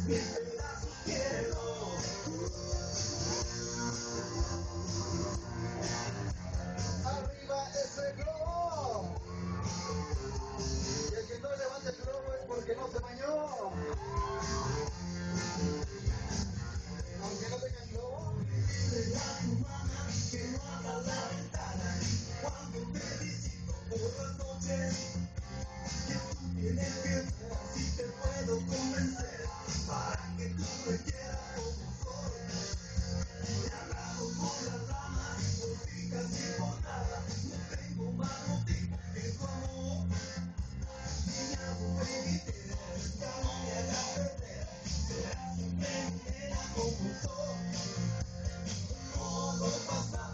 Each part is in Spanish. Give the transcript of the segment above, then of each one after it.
mis pedazos quiero. Arriba ese globo. Y el que no levanta el globo es porque no se bañó. Aunque no tenga el globo. Dile a tu mamá que no abra la ventana cuando te visito por las noches. Que tú tienes que ver si te puedo convencer para que tú me quieras como soy. Me agarro con las ramas, por fijas y por nada. No tengo más motivo que tu amor. Niña, mujer, ya no me hagas perder. Serás siempre mi nena como soy. No lo pasa,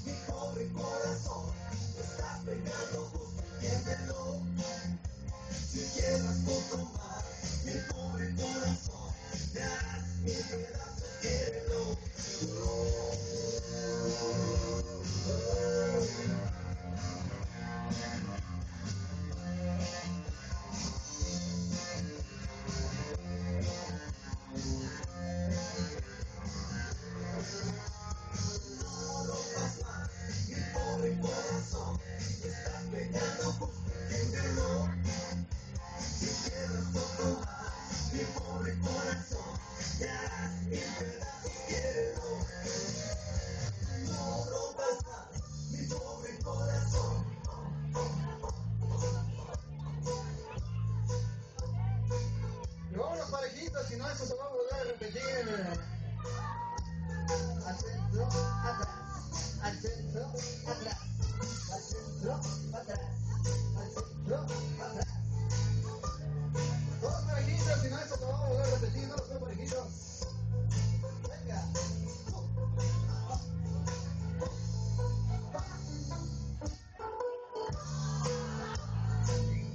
mi pobre corazón. Te estás pegando justo, entiéndelo. Si quieres poco más, mi pobre corazón, me harás mi pedazo, quiero. No lo pasa, mi pobre corazón, te estás pegando justo, entiéndelo. Si quieres poco más, mi pobre corazón, me harás mi pedazo, quiero. No rompas más, mi pobre corazón. Y vámonos parejitos, si no eso se va a volver a repetir. Al centro, atrás. Al centro, atrás. Al centro, atrás. Al centro, atrás. Todos parejitos, si no eso se va a volver a repetir. No los veo parejitos. Venga.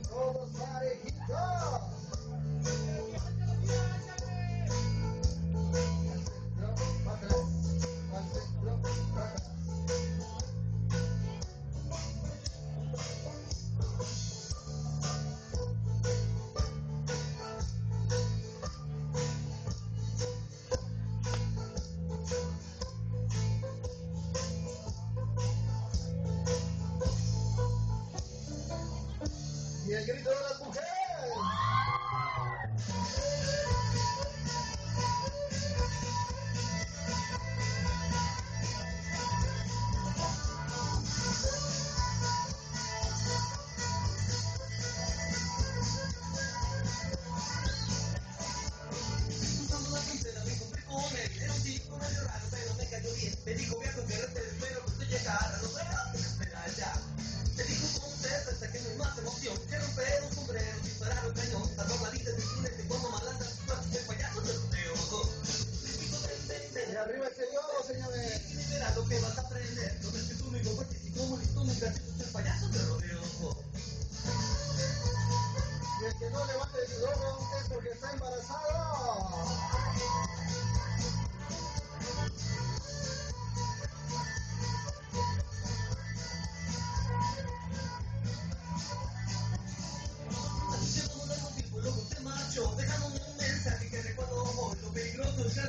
Todos parejitos. Y el grito de las mujeres. Usando la pincela me encontré con él. Era un tipo medio raro, pero me cayó bien. Me dijo, voy a cogerte, espero que usted llegara. No veo que me espera ya. Me dijo, con usted hasta que no hay más emoción. Que romper un sombrero, disparar un cañón. Salvar la vida de un que cuando malandra sus platos de payaso te rodeo. Le digo, ven. Y arriba ese globo, señores. Y verás lo que vas a aprender. No ves que tú me compartes y como listo, muy gracioso, el payaso te rodeo. Y el que no levante el globo es porque está embarazado. Así que como de motivo, luego se marchó, dejándome un mensaje que recuerdo hoy. Lo peligroso es que